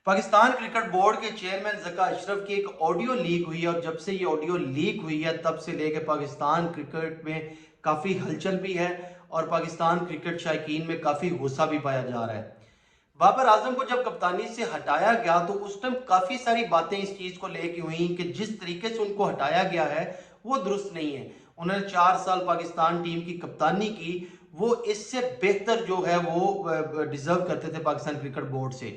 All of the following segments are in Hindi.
पाकिस्तान क्रिकेट बोर्ड के चेयरमैन ज़का अशरफ की एक ऑडियो लीक हुई है और जब से ये ऑडियो लीक हुई है तब से लेकर पाकिस्तान क्रिकेट में काफ़ी हलचल भी है और पाकिस्तान क्रिकेट शायकीन में काफ़ी गुस्सा भी पाया जा रहा है। बाबर आजम को जब कप्तानी से हटाया गया तो उस टाइम काफ़ी सारी बातें इस चीज़ को लेके हुई कि जिस तरीके से उनको हटाया गया है वो दुरुस्त नहीं है। उन्होंने 4 साल पाकिस्तान टीम की कप्तानी की, वो इससे बेहतर जो है वो डिजर्व करते थे पाकिस्तान क्रिकेट बोर्ड से।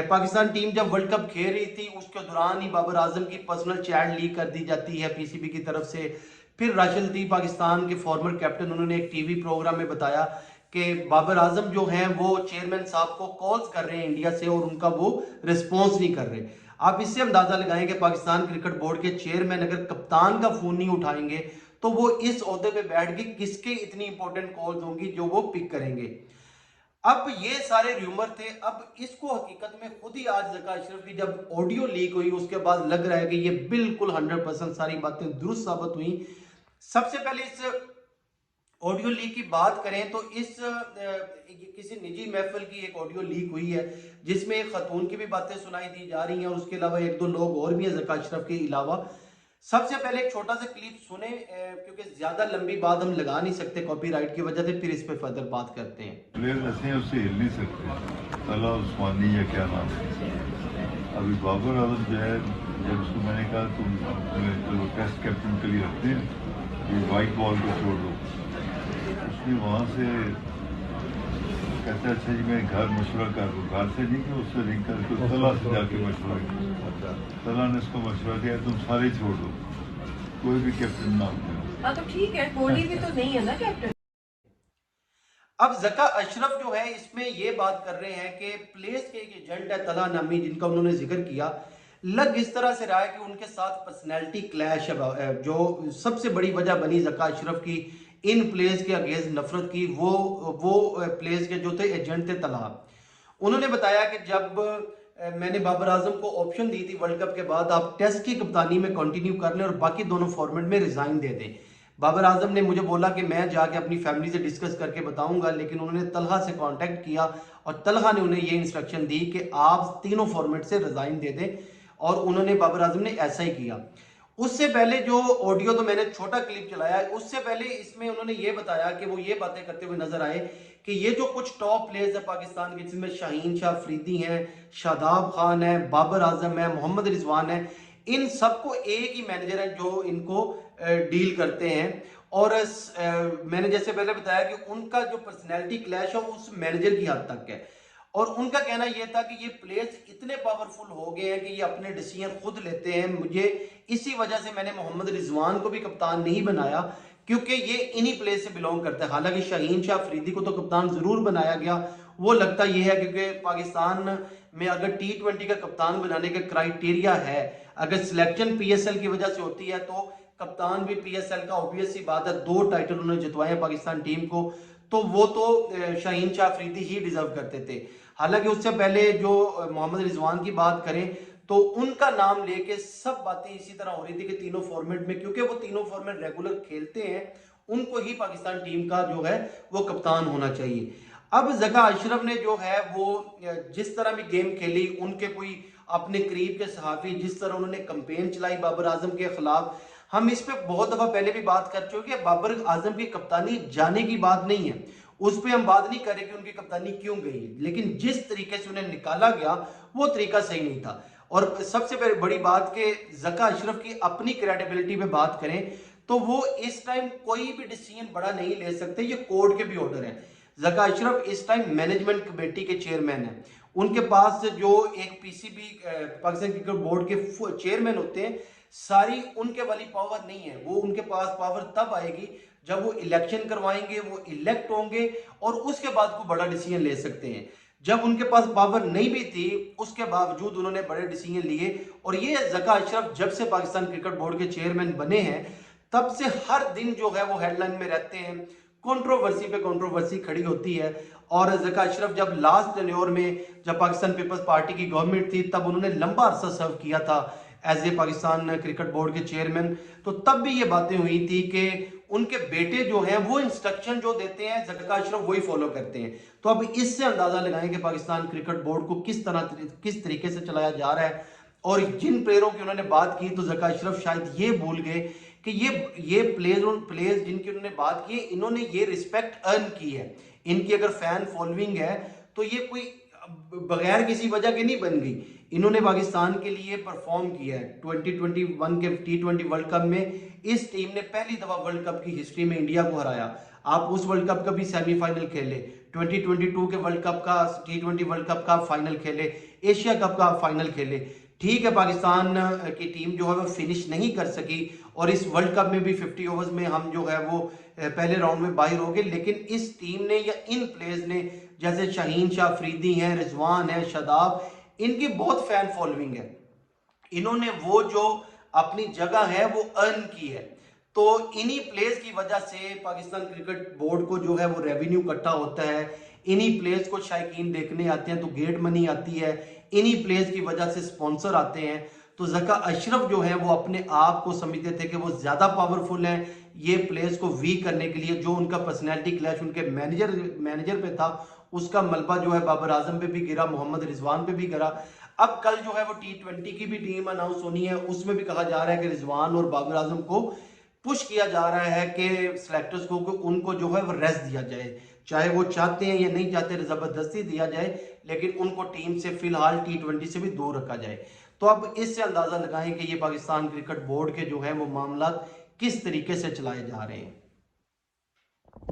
पाकिस्तान टीम जब वर्ल्ड कप खेल रही थी उसके दौरान ही बाबर आजम की पर्सनल चैट लीक कर दी जाती है पीसीबी की तरफ से। फिर राशिद लतीफ़ पाकिस्तान के फॉर्मर कैप्टन, उन्होंने एक टीवी प्रोग्राम में बताया कि बाबर आजम जो हैं वो चेयरमैन साहब को कॉल्स कर रहे हैं इंडिया से और उनका वो रिस्पॉन्स नहीं कर रहे। आप इससे अंदाजा लगाएं कि पाकिस्तान क्रिकेट बोर्ड के चेयरमैन अगर कप्तान का फोन नहीं उठाएंगे तो वो इस ओहदे पे बैठ के किसके इतनी इंपॉर्टेंट कॉल्स होंगी जो वो पिक करेंगे। अब ये सारे र्यूमर थे, अब इसको हकीकत में खुद ही आज ज़का अशरफ की जब ऑडियो लीक हुई उसके बाद लग रहा है कि ये बिल्कुल 100% सारी बातें दुरुस्त साबित हुई। सबसे पहले इस ऑडियो लीक की बात करें तो किसी निजी महफिल की एक ऑडियो लीक हुई है जिसमें एक खातून की भी बातें सुनाई दी जा रही हैं और उसके अलावा एक दो लोग और भी हैं ज़का अशरफ के अलावा। सबसे पहले एक छोटा सा क्लिप सुने क्योंकि ज्यादा लंबी बात हम लगा नहीं सकते कॉपीराइट की वजह से, फिर इस पे फर्दर बात करते हैं। प्लेयर ऐसे हैं उससे हिल नहीं सकते, तला उस्मानी या क्या नाम है। अभी बाबर आजम जो है, जब उसको मैंने कहा तुम चलो टेस्ट कैप्टन के लिए रखते हैं, ये वाइट बॉल को छोड़ दो, उसने वहाँ से कहते हैं अच्छा जी मैं घर मशवरा कर दूँ, घर से नहीं कि उससे लिंक करके तला से जाके मशवरा किया। तला ने उसको मशवरा दिया तुम सारे छोड़ दो, कोई भी कैप्टन ना हो। हाँ तो ठीक है, कोहली भी तो नहीं है ना कैप्टन। अब ज़का अशरफ जो है इसमें ये बात कर रहे हैं कि प्लेस के एक एजेंट है तला नामी जिनका उन्होंने जिक्र किया, लग इस तरह से रहा है कि उनके साथ पर्सनैलिटी क्लैश है। जो सबसे बड़ी वजह बनी ज़का अशरफ की इन प्लेयर्स के अगेंस्ट नफरत की, वो प्लेयर्स के जो थे एजेंट थे तला। उन्होंने बताया कि जब मैंने बाबर आजम को ऑप्शन दी थी वर्ल्ड कप के बाद आप टेस्ट की कप्तानी में कंटिन्यू कर लें और बाकी दोनों फॉर्मेट में रिजाइन दे दें। बाबर आजम ने मुझे बोला कि मैं जाके अपनी फैमिली से डिस्कस करके बताऊंगा, लेकिन उन्होंने तलहा से कांटेक्ट किया और तलहा ने उन्हें ये इंस्ट्रक्शन दी कि आप तीनों फॉर्मेट से रिजाइन दे दें और उन्होंने बाबर आजम ने ऐसा ही किया। उससे पहले जो ऑडियो तो मैंने छोटा क्लिप चलाया है, उससे पहले इसमें उन्होंने ये बताया कि वो ये बातें करते हुए नजर आए कि ये जो कुछ टॉप प्लेयर्स है पाकिस्तान के जिसमें शाहीन शाह अफरीदी हैं, शादाब खान है, बाबर आजम है, मोहम्मद रिजवान है, इन सबको एक ही मैनेजर है जो इनको डील करते हैं। और मैंने जैसे पहले बताया कि उनका जो पर्सनैलिटी क्लैश है उस मैनेजर की हद तक है और उनका कहना यह था कि ये प्लेयर्स इतने पावरफुल हो गए हैं कि ये अपने डिसीजन खुद लेते हैं। मुझे इसी वजह से मैंने मोहम्मद रिजवान को भी कप्तान नहीं बनाया क्योंकि ये इन्हीं प्लेस से बिलोंग करता है। हालांकि शाहीन शाह अफरीदी को तो कप्तान जरूर बनाया गया, वो लगता यह है क्योंकि पाकिस्तान में अगर T20 का कप्तान बनाने का क्राइटेरिया है, अगर सिलेक्शन PSL की वजह से होती है तो कप्तान भी PSL का ऑब्वियस सी बात है, 2 टाइटल उन्होंने जितवाए हैं पाकिस्तान टीम को, तो वो तो शाहीन शाह अफरीदी ही डिजर्व करते थे। हालांकि उससे पहले जो मोहम्मद रिजवान की बात करें तो उनका नाम लेके सब बातें इसी तरह हो रही थी कि तीनों फॉर्मेट में, क्योंकि वो तीनों फॉर्मेट रेगुलर खेलते हैं, उनको ही पाकिस्तान टीम का जो है वो कप्तान होना चाहिए। अब ज़का अशरफ ने जो है वो जिस तरह भी गेम खेली, उनके कोई अपने करीब के सहाफ़ी जिस तरह उन्होंने कंपेन चलाई बाबर आजम के खिलाफ, हम इस पर बहुत दफा पहले भी बात कर चुके हैं। बाबर आजम की कप्तानी जाने की बात नहीं है, उस पर हम बात नहीं करें कि उनकी कप्तानी क्यों गई, लेकिन जिस तरीके से उन्हें निकाला गया वो तरीका सही नहीं था। और सबसे बड़ी बात कि ज़का अशरफ की अपनी क्रेडिबिलिटी पे बात करें तो वो इस टाइम कोई भी डिसीजन बड़ा नहीं ले सकते, ये कोर्ट के भी ऑर्डर हैं। ज़का अशरफ इस टाइम मैनेजमेंट कमेटी के चेयरमैन हैं, उनके पास जो एक PCB पाकिस्तान क्रिकेट बोर्ड के चेयरमैन होते हैं, सारी उनके वाली पावर नहीं है। वो उनके पास पावर तब आएगी जब वो इलेक्शन करवाएंगे, वो इलेक्ट होंगे और उसके बाद कोई बड़ा डिसीजन ले सकते हैं। जब उनके पास पावर नहीं भी थी उसके बावजूद उन्होंने बड़े डिसीजन लिए और ये ज़का अशरफ जब से पाकिस्तान क्रिकेट बोर्ड के चेयरमैन बने हैं तब से हर दिन जो है वो हेडलाइन में रहते हैं, कंट्रोवर्सी पे कंट्रोवर्सी खड़ी होती है। और ज़का अशरफ जब लास्ट टेन्योर में जब पाकिस्तान पीपल्स पार्टी की गवर्नमेंट थी तब उन्होंने लंबा अरसा सर्व किया था as a Pakistan cricket board के चेयरमैन, तो तब भी ये बातें हुई थी कि उनके बेटे जो हैं वो इंस्ट्रक्शन जो देते हैं ज़का अशरफ वही फॉलो करते हैं। तो अब इससे अंदाजा लगाएं कि पाकिस्तान क्रिकेट बोर्ड को किस तरीके से चलाया जा रहा है। और जिन प्लेयरों की उन्होंने बात की तो ज़का अशरफ शायद ये भूल गए कि ये प्लेयर्स जिनकी उन्होंने बात की इन्होंने ये रिस्पेक्ट अर्न की है, इनकी अगर फैन फॉलोइंग है तो ये कोई बगैर किसी वजह के नहीं बन गई। इन्होंने पाकिस्तान के लिए परफॉर्म किया है 2021 के T20 वर्ल्ड कप में। इस टीम ने पहली दफा वर्ल्ड कप की हिस्ट्री में इंडिया को हराया। आप उस वर्ल्ड कप का भी सेमीफाइनल खेले, 2022 के वर्ल्ड कप का T20 वर्ल्ड कप का फाइनल खेले, एशिया कप का फाइनल खेले। ठीक है, पाकिस्तान की टीम जो है वो फिनिश नहीं कर सकी और इस वर्ल्ड कप में भी 50 ओवर्स में हम जो है वो पहले राउंड में बाहर हो गए। लेकिन इस टीम ने या इन प्लेयर्स ने, जैसे शाहीन शाह अफरीदी हैं, रिजवान है, शादाब, इनकी बहुत फैन फॉलोइंग है। इन्होंने वो जो अपनी जगह है वो अर्न की है। तो इन्हीं प्लेयर्स की वजह से पाकिस्तान क्रिकेट बोर्ड को जो है वो रेवेन्यू इकट्ठा होता है। इन्हीं प्लेयर्स को शायकीन देखने आते हैं तो गेट मनी आती है। इन्हीं प्लेयर्स की वजह से स्पॉन्सर आते हैं। तो ज़का अशरफ जो है वो अपने आप को समझते थे कि वो ज़्यादा पावरफुल हैं ये प्लेयर्स को वीक करने के लिए। जो उनका पर्सनैलिटी क्लैश उनके मैनेजर पे था उसका मलबा जो है बाबर आजम पे भी गिरा, मोहम्मद रिजवान पे भी गिरा। अब कल जो है वो T20 की भी टीम अनाउंस होनी है, उसमें भी कहा जा रहा है कि रिजवान और बाबर आजम को पुश किया जा रहा है कि सिलेक्टर्स को कि उनको जो है वो रेस्ट दिया जाए, चाहे वो चाहते हैं या नहीं चाहते, जबरदस्ती दिया जाए, लेकिन उनको टीम से फिलहाल T20 से भी दूर रखा जाए। तो अब इससे अंदाजा लगाएं कि ये पाकिस्तान क्रिकेट बोर्ड के जो है वो मामला किस तरीके से चलाए जा रहे हैं।